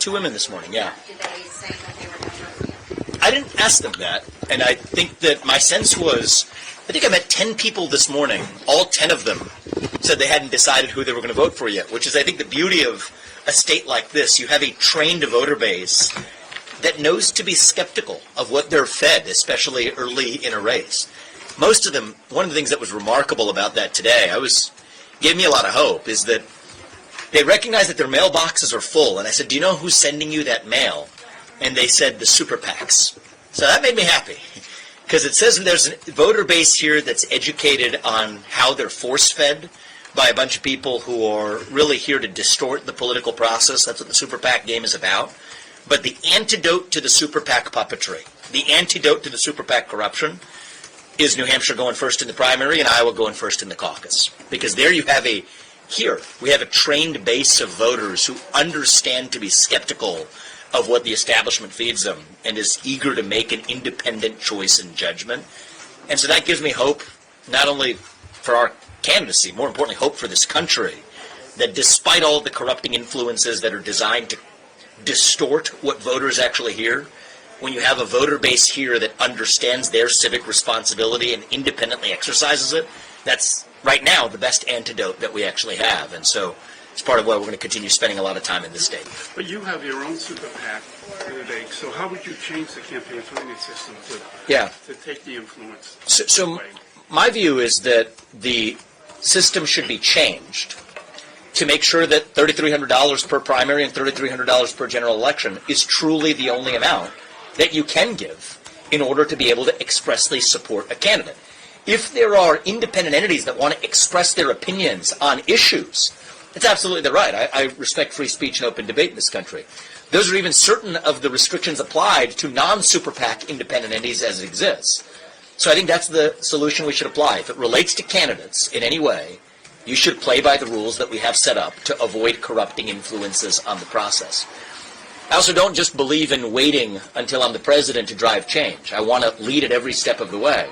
Two women this morning, yeah. Did they say that they were going to vote for you? I didn't ask them that, and I think that my sense was, I think I met 10 people this morning. All 10 of them said they hadn't decided who they were going to vote for yet, which is, I think, the beauty of a state like this. You have a trained voter base that knows to be skeptical of what they're fed, especially early in a race. Most of them, one of the things that was remarkable about that today, gave me a lot of hope, is that they recognize that their mailboxes are full. And I said, do you know who's sending you that mail? And they said, the super PACs. So that made me happy, because it says there's a voter base here that's educated on how they're force-fed by a bunch of people who are really here to distort the political process. That's what the super PAC game is about. But the antidote to the super PAC puppetry, the antidote to the super PAC corruption, is New Hampshire going first in the primary and Iowa going first in the caucus. Because there you have we have a trained base of voters who understand to be skeptical of what the establishment feeds them and is eager to make an independent choice and judgment. And so that gives me hope, not only for our candidacy, more importantly, hope for this country, that despite all of the corrupting influences that are designed to distort what voters actually hear, when you have a voter base here that understands their civic responsibility and independently exercises it, that's right now the best antidote that we actually have. And so it's part of why we're going to continue spending a lot of time in this state. But you have your own super PAC candidate, so how would you change the campaign finance system to take the influence? So my view is that the system should be changed to make sure that $3,300 per primary and $3,300 per general election is truly the only amount that you can give in order to be able to expressly support a candidate. If there are independent entities that want to express their opinions on issues, it's absolutely the right. I respect free speech and open debate in this country. Those are even certain of the restrictions applied to non-super PAC independent entities as it exists. So I think that's the solution we should apply. If it relates to candidates in any way, you should play by the rules that we have set up to avoid corrupting influences on the process. I also don't just believe in waiting until I'm the president to drive change. I want to lead at every step of the way.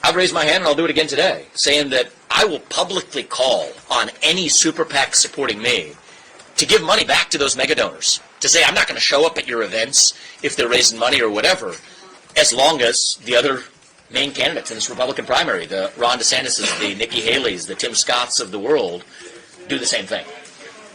I've raised my hand, and I'll do it again today, saying that I will publicly call on any super PAC supporting me to give money back to those mega donors, to say I'm not going to show up at your events if they're raising money or whatever, as long as the other main candidates in this Republican primary, the Ron DeSantis's, the Nikki Haley's, the Tim Scotts of the world, do the same thing.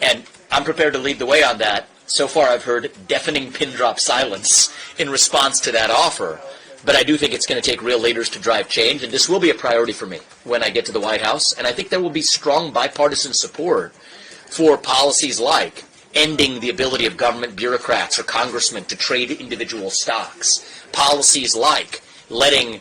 And I'm prepared to lead the way on that. So far I've heard deafening pin drop silence in response to that offer. But I do think it's going to take real leaders to drive change, and this will be a priority for me when I get to the White House. And I think there will be strong bipartisan support for policies like ending the ability of government bureaucrats or congressmen to trade individual stocks, policies like letting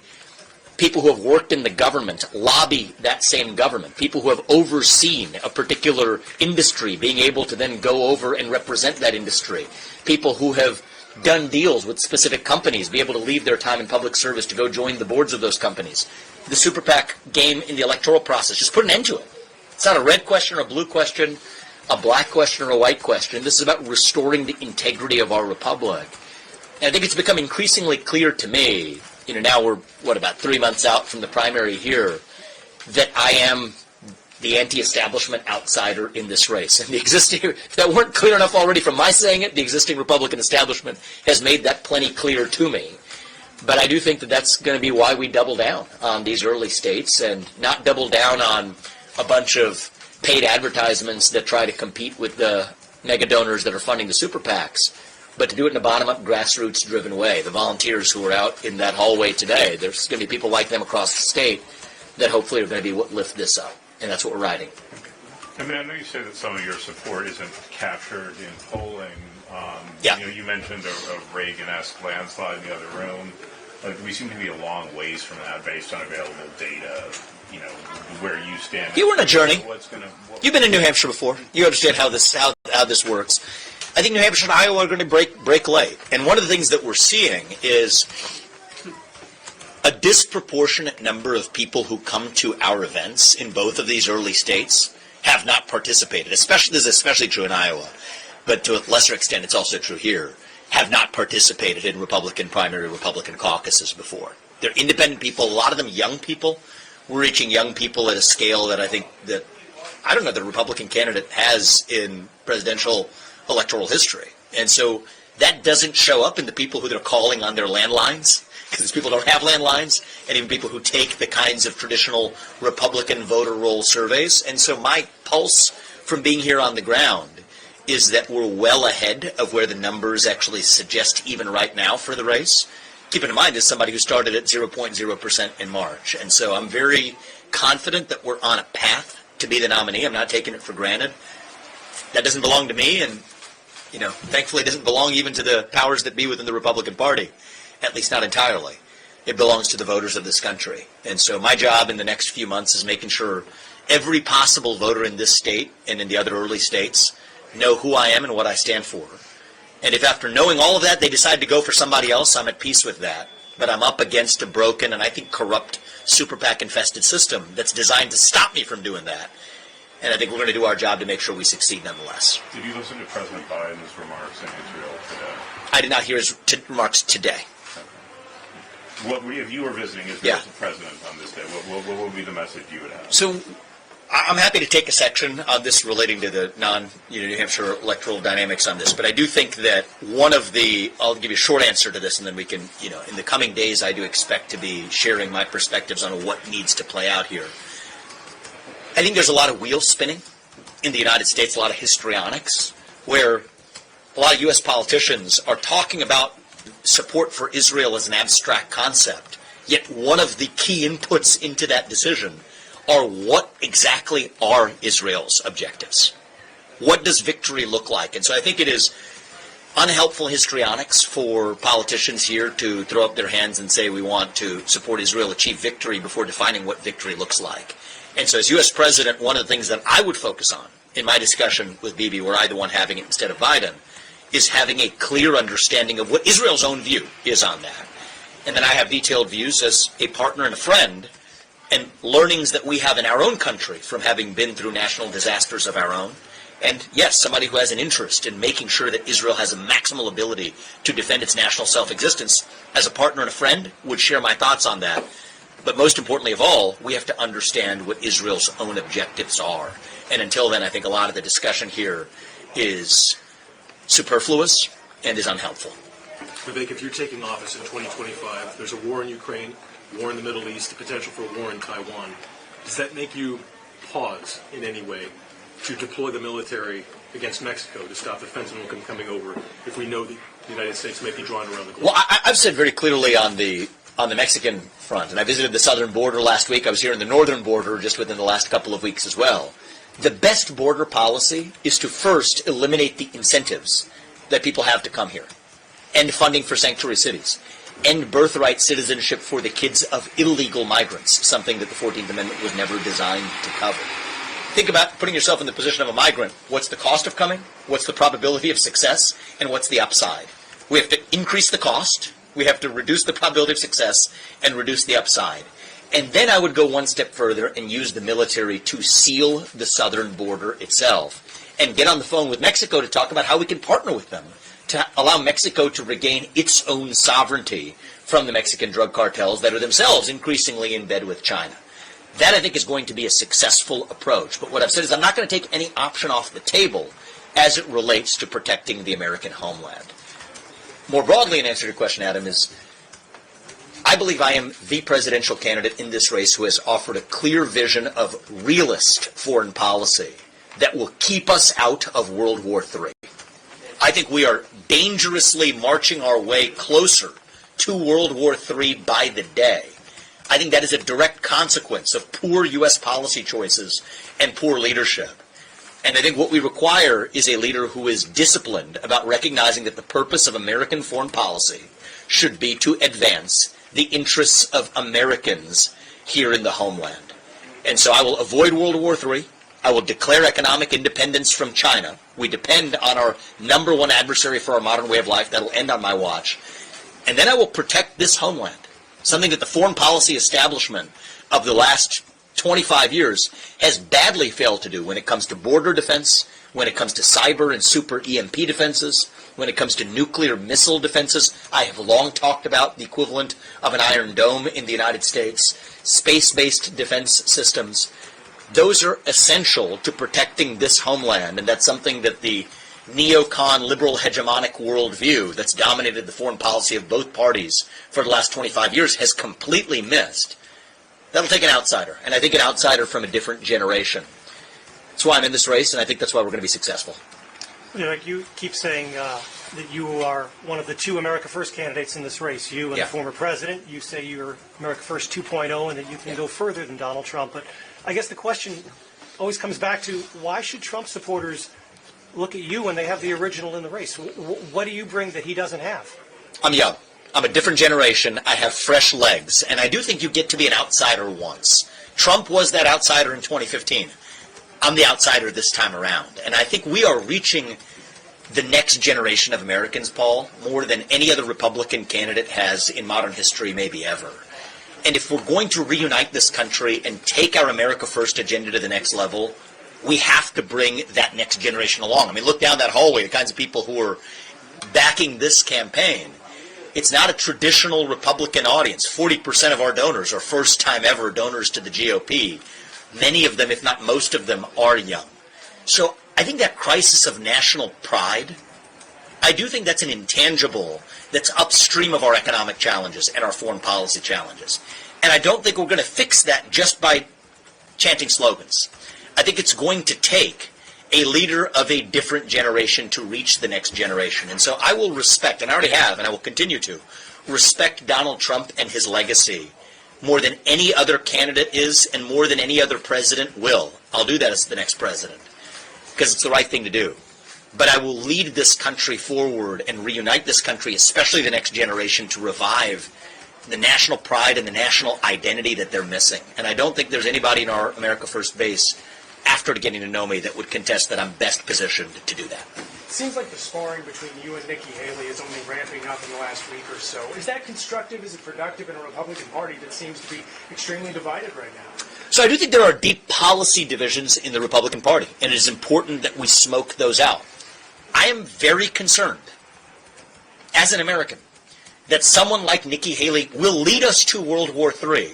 people who have worked in the government lobby that same government, people who have overseen a particular industry being able to then go over and represent that industry, people who have done deals with specific companies, be able to leave their time in public service to go join the boards of those companies. The super PAC game in the electoral process, just put an end to it. It's not a red question or a blue question, a black question or a white question. This is about restoring the integrity of our republic. And I think it's become increasingly clear to me, now we're, about 3 months out from the primary here, that I am the anti-establishment outsider in this race. And the existing, if that weren't clear enough already from my saying it, the existing Republican establishment has made that plenty clear to me. But I do think that that's going to be why we double down on these early states and not double down on a bunch of paid advertisements that try to compete with the mega donors that are funding the super PACs, but to do it in a bottom-up, grassroots-driven way. The volunteers who are out in that hallway today, there's going to be people like them across the state that hopefully are going to be what lift this up. And that's what we're riding. I mean, I know you say that some of your support isn't captured in polling. You mentioned a Reagan-esque landslide in the other room. We seem to be a long ways from that based on available data, where you stand. You were on a journey. You've been in New Hampshire before. You understand how this works. I think New Hampshire and Iowa are going to break late. And one of the things that we're seeing is a disproportionate number of people who come to our events in both of these early states have not participated. This is especially true in Iowa, but to a lesser extent it's also true here, have not participated in Republican primary, Republican caucuses before. They're independent people, a lot of them young people. We're reaching young people at a scale that I think that, the Republican candidate has in presidential electoral history. And so that doesn't show up in the people who are calling on their landlines, because people don't have landlines, and even people who take the kinds of traditional Republican voter roll surveys. And so my pulse from being here on the ground is that we're well ahead of where the numbers actually suggest even right now for the race. Keeping in mind, as somebody who started at 0.0% in March. And so I'm very confident that we're on a path to be the nominee. I'm not taking it for granted. That doesn't belong to me, and thankfully it doesn't belong even to the powers that be within the Republican Party, at least not entirely. It belongs to the voters of this country. And so my job in the next few months is making sure every possible voter in this state and in the other early states know who I am and what I stand for. And if after knowing all of that they decide to go for somebody else, I'm at peace with that. But I'm up against a broken and I think corrupt super PAC infested system that's designed to stop me from doing that. And I think we're going to do our job to make sure we succeed nonetheless. Did you listen to President Biden's remarks in Israel today? I did not hear his remarks today. Okay. What if you were visiting Israel as the president on this day? What would be the message you would have? So I'm happy to take a section on this relating to the New Hampshire electoral dynamics on this, but I do think that I'll give you a short answer to this, and then we can, in the coming days, I do expect to be sharing my perspectives on what needs to play out here. I think there's a lot of wheels spinning in the United States, a lot of histrionics, where a lot of U.S. politicians are talking about support for Israel as an abstract concept, yet one of the key inputs into that decision are what exactly are Israel's objectives? What does victory look like? And so I think it is unhelpful histrionics for politicians here to throw up their hands and say we want to support Israel, achieve victory before defining what victory looks like. And so as U.S. President, one of the things that I would focus on in my discussion with Bibi, were I the one having it instead of Biden, is having a clear understanding of what Israel's own view is on that. And then I have detailed views as a partner and a friend, and learnings that we have in our own country from having been through national disasters of our own. And yes, somebody who has an interest in making sure that Israel has a maximal ability to defend its national self-existence, as a partner and a friend, would share my thoughts on that. But most importantly of all, we have to understand what Israel's own objectives are. And until then, I think a lot of the discussion here is superfluous and is unhelpful. Vivek, if you're taking office in 2025, there's a war in Ukraine, war in the Middle East, the potential for a war in Taiwan. Does that make you pause in any way to deploy the military against Mexico to stop the fentanyl from coming over if we know the United States may be drawn around the globe? Well, I've said very clearly on the Mexican front, and I visited the southern border last week. I was here in the northern border just within the last couple of weeks as well. The best border policy is to first eliminate the incentives that people have to come here. End funding for sanctuary cities. End birthright citizenship for the kids of illegal migrants, something that the 14th Amendment was never designed to cover. Think about putting yourself in the position of a migrant. What's the cost of coming? What's the probability of success? And what's the upside? We have to increase the cost. We have to reduce the probability of success and reduce the upside. And then I would go one step further and use the military to seal the southern border itself and get on the phone with Mexico to talk about how we can partner with them to allow Mexico to regain its own sovereignty from the Mexican drug cartels that are themselves increasingly in bed with China. That, I think, is going to be a successful approach. But what I've said is I'm not going to take any option off the table as it relates to protecting the American homeland. More broadly, in answer to your question, Adam, is I believe I am the presidential candidate in this race who has offered a clear vision of realist foreign policy that will keep us out of World War III. I think we are dangerously marching our way closer to World War III by the day. I think that is a direct consequence of poor U.S. policy choices and poor leadership. And I think what we require is a leader who is disciplined about recognizing that the purpose of American foreign policy should be to advance the interests of Americans here in the homeland. And so I will avoid World War III. I will declare economic independence from China. We depend on our number one adversary for our modern way of life. That'll end on my watch. And then I will protect this homeland, something that the foreign policy establishment of the last 25 years has badly failed to do when it comes to border defense, when it comes to cyber and super EMP defenses, when it comes to nuclear missile defenses. I have long talked about the equivalent of an Iron Dome in the United States, space-based defense systems. Those are essential to protecting this homeland, and that's something that the neocon liberal hegemonic worldview that's dominated the foreign policy of both parties for the last 25 years has completely missed. That'll take an outsider, and I think an outsider from a different generation. That's why I'm in this race, and I think that's why we're going to be successful. Like you keep saying that you are one of the two America First candidates in this race. You and the former president. You say you're America First 2.0 and that you can go further than Donald Trump. But I guess the question always comes back to why should Trump supporters look at you when they have the original in the race? What do you bring that he doesn't have? I'm young. I'm a different generation. I have fresh legs. And I do think you get to be an outsider once. Trump was that outsider in 2015. I'm the outsider this time around. And I think we are reaching the next generation of Americans, Paul, more than any other Republican candidate has in modern history, maybe ever. And if we're going to reunite this country and take our America First agenda to the next level, we have to bring that next generation along. I mean, look down that hallway, the kinds of people who are backing this campaign. It's not a traditional Republican audience. 40% of our donors are first-time ever donors to the GOP. Many of them, if not most of them, are young. So I think that crisis of national pride, I do think that's an intangible that's upstream of our economic challenges and our foreign policy challenges. And I don't think we're going to fix that just by chanting slogans. I think it's going to take a leader of a different generation to reach the next generation. And so I will respect, and I already have, and I will continue to, respect Donald Trump and his legacy more than any other candidate is and more than any other president will. I'll do that as the next president because it's the right thing to do. But I will lead this country forward and reunite this country, especially the next generation, to revive the national pride and the national identity that they're missing. And I don't think there's anybody in our America First base, after getting to know me, that would contest that I'm best positioned to do that. It seems like the sparring between you and Nikki Haley is only ramping up in the last week or so. Is that constructive? Is it productive in a Republican Party that seems to be extremely divided right now? So I do think there are deep policy divisions in the Republican Party, and it is important that we smoke those out. I am very concerned, as an American, that someone like Nikki Haley will lead us to World War III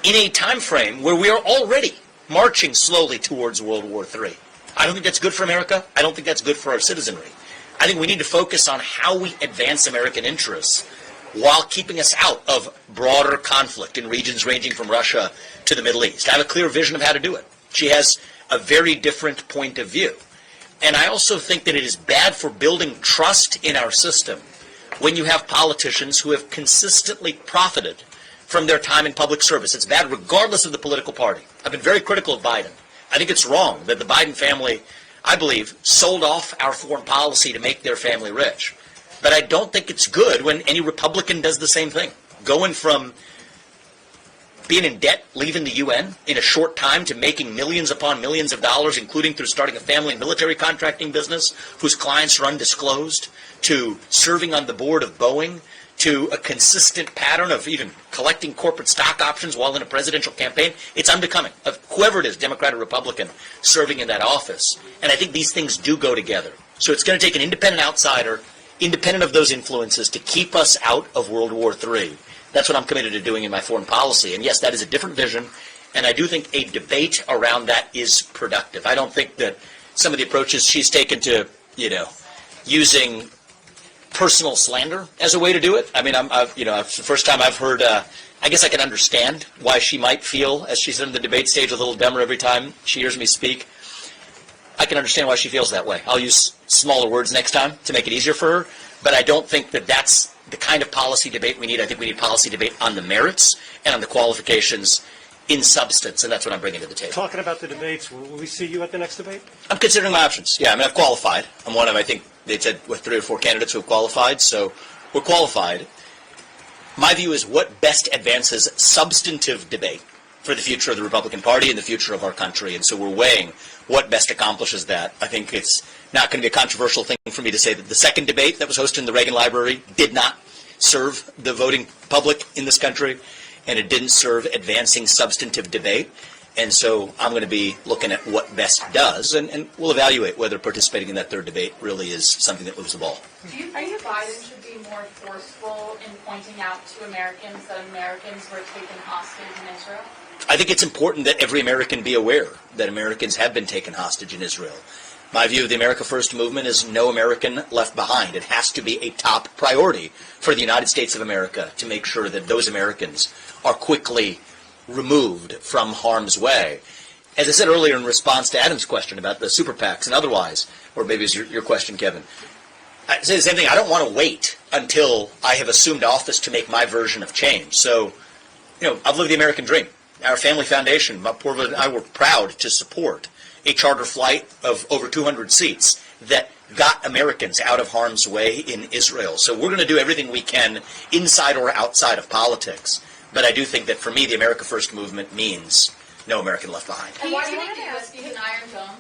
in a time frame where we are already marching slowly towards World War III. I don't think that's good for America. I don't think that's good for our citizenry. I think we need to focus on how we advance American interests while keeping us out of broader conflict in regions ranging from Russia to the Middle East. I have a clear vision of how to do it. She has a very different point of view. And I also think that it is bad for building trust in our system when you have politicians who have consistently profited from their time in public service. It's bad regardless of the political party. I've been very critical of Biden. I think it's wrong that the Biden family, I believe, sold off our foreign policy to make their family rich. But I don't think it's good when any Republican does the same thing. Going from being in debt, leaving the UN in a short time, to making millions upon millions of dollars, including through starting a family and military contracting business whose clients are undisclosed, to serving on the board of Boeing, to a consistent pattern of even collecting corporate stock options while in a presidential campaign. It's unbecoming of whoever it is, Democrat or Republican, serving in that office. And I think these things do go together. So it's going to take an independent outsider, independent of those influences, to keep us out of World War III. That's what I'm committed to doing in my foreign policy. And yes, that is a different vision. And I do think a debate around that is productive. I don't think that some of the approaches she's taken to, using personal slander as a way to do it. I mean, it's the first time I've heard. I guess I can understand why she might feel, as she's in the debate stage, a little dumber every time she hears me speak. I can understand why she feels that way. I'll use smaller words next time to make it easier for her. But I don't think that that's the kind of policy debate we need. I think we need policy debate on the merits and on the qualifications in substance, and that's what I'm bringing to the table. Talking about the debates, will we see you at the next debate? I'm considering my options. Yeah, I mean, I've qualified. I'm one of, I think, they said, 3 or 4 candidates who have qualified, so we're qualified. My view is what best advances substantive debate for the future of the Republican Party and the future of our country, and so we're weighing what best accomplishes that. I think it's not going to be a controversial thing for me to say that the second debate that was hosted in the Reagan Library did not serve the voting public in this country, and it didn't serve advancing substantive debate. And so I'm going to be looking at what best does, and we'll evaluate whether participating in that third debate really is something that moves the ball. Do you think Biden should be more forceful in pointing out to Americans that Americans were taken hostage in Israel? I think it's important that every American be aware that Americans have been taken hostage in Israel. My view of the America First movement is no American left behind. It has to be a top priority for the United States of America to make sure that those Americans are quickly removed from harm's way. As I said earlier in response to Adam's question about the super PACs and otherwise, or maybe it's your question, Kevin, I say the same thing. I don't want to wait until I have assumed office to make my version of change. So, I've lived the American dream. Our family foundation, my poor and I were proud to support a charter flight of over 200 seats that got Americans out of harm's way in Israel. So we're going to do everything we can inside or outside of politics. But I do think that for me, the America First movement means no American left behind. And why do you think the U.S. needs an Iron Dome?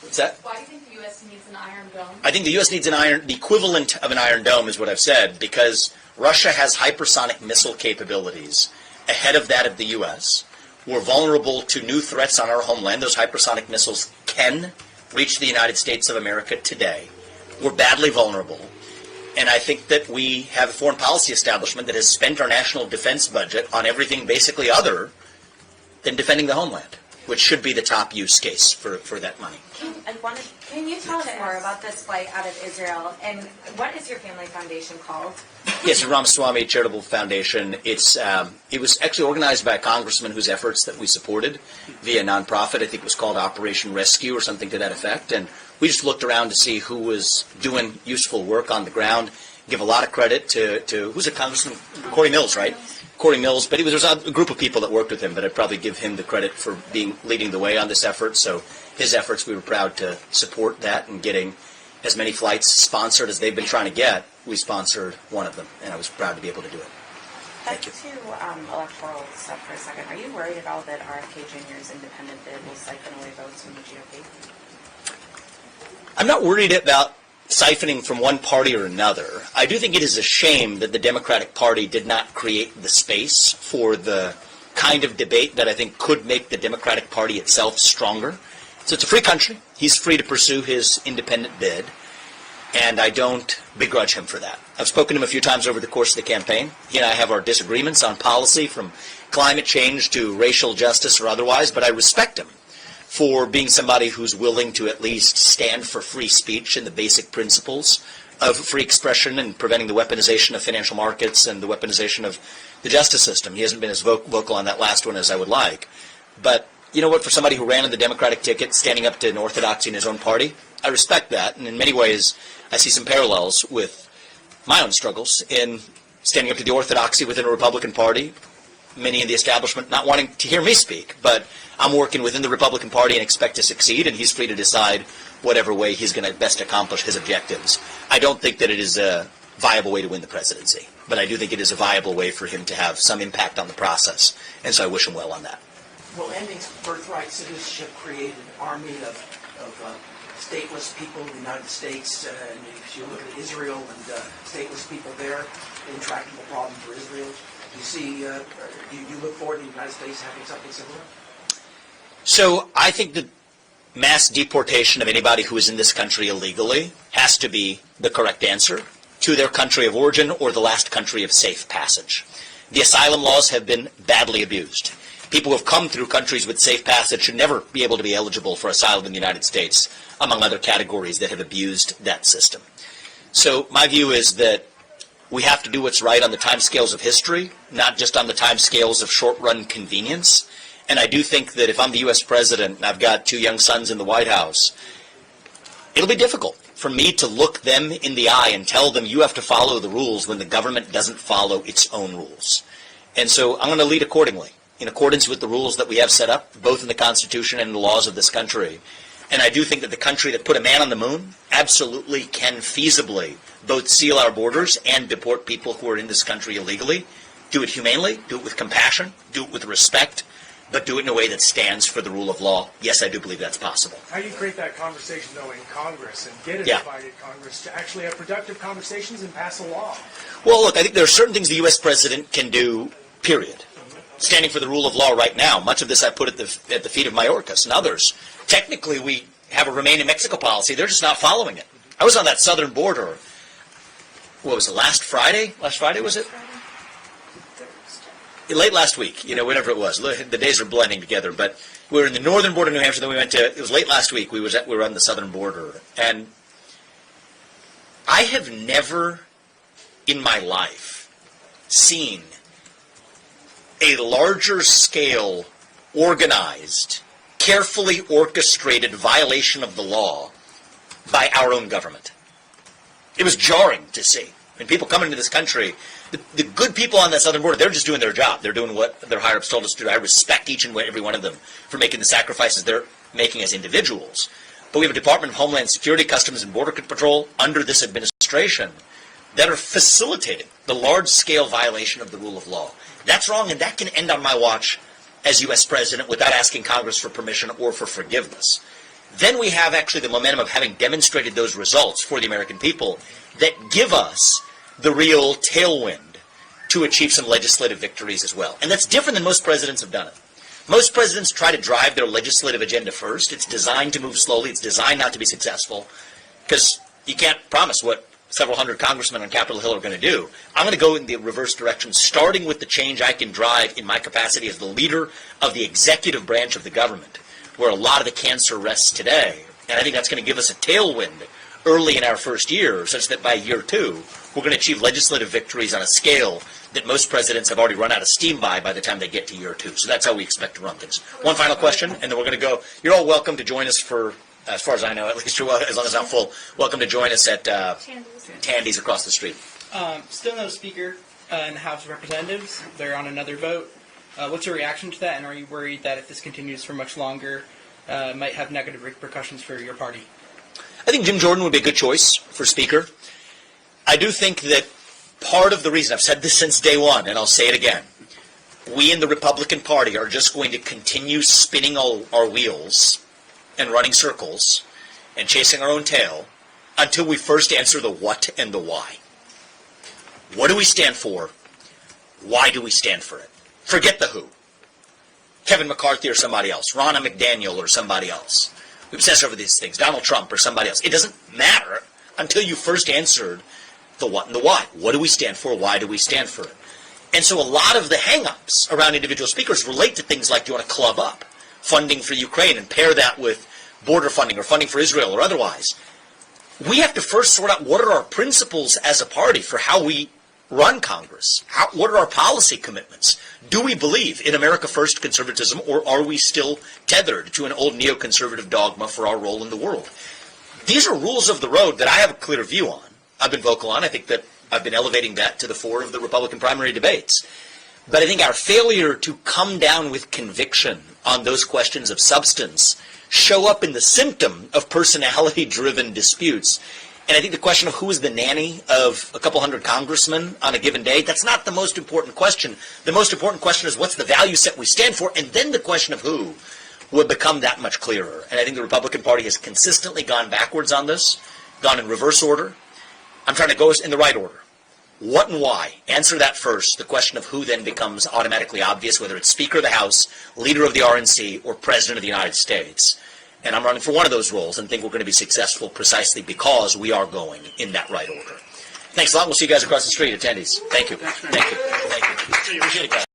What's that? Why do you think the U.S. needs an Iron Dome? I think the U.S. needs the equivalent of an Iron Dome is what I've said, because Russia has hypersonic missile capabilities ahead of that of the U.S. We're vulnerable to new threats on our homeland. Those hypersonic missiles can reach the United States of America today. We're badly vulnerable. And I think that we have a foreign policy establishment that has spent our national defense budget on everything basically other than defending the homeland, which should be the top use case for that money. Can you tell us more about this flight out of Israel, and what is your family foundation called? Yes, the Ramaswamy Charitable Foundation. It was actually organized by a congressman whose efforts that we supported via a nonprofit. I think it was called Operation Rescue or something to that effect. And we just looked around to see who was doing useful work on the ground. Give a lot of credit to who's a congressman? Corey Mills, right? Corey Mills, but there was a group of people that worked with him, but I'd probably give him the credit for leading the way on this effort. So his efforts, we were proud to support that, and getting as many flights sponsored as they've been trying to get. We sponsored one of them, and I was proud to be able to do it. Thank you. Back to electoral stuff for a second. Are you worried at all that RFK Jr.'s independent bid will siphon away votes from the GOP? I'm not worried about siphoning from one party or another. I do think it is a shame that the Democratic Party did not create the space for the kind of debate that I think could make the Democratic Party itself stronger. So it's a free country. He's free to pursue his independent bid, and I don't begrudge him for that. I've spoken to him a few times over the course of the campaign. He and I have our disagreements on policy, from climate change to racial justice or otherwise, but I respect him for being somebody who's willing to at least stand for free speech and the basic principles of free expression and preventing the weaponization of financial markets and the weaponization of the justice system. He hasn't been as vocal on that last one as I would like. But you know what, for somebody who ran on the Democratic ticket, standing up to an orthodoxy in his own party, I respect that. And in many ways, I see some parallels with my own struggles in standing up to the orthodoxy within a Republican Party, many in the establishment not wanting to hear me speak. But I'm working within the Republican Party and expect to succeed, and he's free to decide whatever way he's going to best accomplish his objectives. I don't think that it is a viable way to win the presidency, but I do think it is a viable way for him to have some impact on the process, and so I wish him well on that. Will ending birthright citizenship create an army of stateless people in the United States? And if you look at Israel and stateless people there, an intractable problem for Israel. Do you see? Do you look forward to the United States having something similar? So I think that mass deportation of anybody who is in this country illegally has to be the correct answer to their country of origin or the last country of safe passage. The asylum laws have been badly abused. People who have come through countries with safe passage should never be able to be eligible for asylum in the United States, among other categories that have abused that system. So my view is that we have to do what's right on the timescales of history, not just on the timescales of short-run convenience. And I do think that if I'm the U.S. president and I've got two young sons in the White House, it'll be difficult for me to look them in the eye and tell them you have to follow the rules when the government doesn't follow its own rules. And so I'm going to lead accordingly, in accordance with the rules that we have set up, both in the Constitution and in the laws of this country. And I do think that the country that put a man on the moon absolutely can feasibly both seal our borders and deport people who are in this country illegally. Do it humanely, do it with compassion, do it with respect, but do it in a way that stands for the rule of law. Yes, I do believe that's possible. How do you create that conversation, though, in Congress and get a divided Congress to actually have productive conversations and pass a law? Well, look, I think there are certain things the U.S. president can do, period. Standing for the rule of law right now, much of this I put at the feet of Mayorkas and others. Technically, we have a Remain in Mexico policy. They're just not following it. I was on that southern border, what was it, last Friday? Last Friday, was it? late last week, whenever it was. The days are blending together, but we were in the northern border of New Hampshire, then we went to, it was late last week, we were on the southern border. And I have never in my life seen a larger scale, organized, carefully orchestrated violation of the law by our own government. It was jarring to see. When people come into this country, the good people on that southern border, they're just doing their job. They're doing what their higher-ups told us to do. I respect each and every one of them for making the sacrifices they're making as individuals. But we have a Department of Homeland Security, Customs and Border Patrol under this administration that are facilitating the large-scale violation of the rule of law. That's wrong, and that can end on my watch as U.S. President without asking Congress for permission or for forgiveness. Then we have actually the momentum of having demonstrated those results for the American people that give us the real tailwind to achieve some legislative victories as well. And that's different than most presidents have done it. Most presidents try to drive their legislative agenda first. It's designed to move slowly. It's designed not to be successful because you can't promise what several hundred congressmen on Capitol Hill are going to do. I'm going to go in the reverse direction, starting with the change I can drive in my capacity as the leader of the executive branch of the government, where a lot of the cancer rests today. And I think that's going to give us a tailwind early in our first year, such that by year 2, we're going to achieve legislative victories on a scale that most presidents have already run out of steam by the time they get to year 2. So that's how we expect to run things. One final question, and then we're going to go. You're all welcome to join us for, as far as I know, at least you're as long as I'm full, welcome to join us at Tandy's across the street. Still no speaker in the House of Representatives. They're on another vote. What's your reaction to that, and are you worried that if this continues for much longer, it might have negative repercussions for your party? I think Jim Jordan would be a good choice for Speaker. I do think that part of the reason, I've said this since day one, and I'll say it again, we in the Republican Party are just going to continue spinning our wheels and running circles and chasing our own tail until we first answer the what and the why. What do we stand for? Why do we stand for it? Forget the who. Kevin McCarthy or somebody else. Ronna McDaniel or somebody else. We obsess over these things. Donald Trump or somebody else. It doesn't matter until you first answered the what and the why. What do we stand for? Why do we stand for it? And so a lot of the hang-ups around individual speakers relate to things like, do you want to club up funding for Ukraine and pair that with border funding or funding for Israel or otherwise? We have to first sort out what are our principles as a party for how we run Congress. What are our policy commitments? Do we believe in America First conservatism, or are we still tethered to an old neoconservative dogma for our role in the world? These are rules of the road that I have a clear view on. I've been vocal on. I think that I've been elevating that to the fore of the Republican primary debates. But I think our failure to come down with conviction on those questions of substance show up in the symptom of personality-driven disputes. And I think the question of who is the nanny of a couple hundred congressmen on a given day, that's not the most important question. The most important question is what's the value set we stand for, and then the question of who would become that much clearer. And I think the Republican Party has consistently gone backwards on this, gone in reverse order. I'm trying to go in the right order. What and why? Answer that first. The question of who then becomes automatically obvious, whether it's Speaker of the House, Leader of the RNC, or President of the United States. And I'm running for one of those roles and think we're going to be successful precisely because we are going in that right order. Thanks a lot. We'll see you guys across the street at Tandy's. Thank you. Thank you. Thank you. Appreciate it, guys.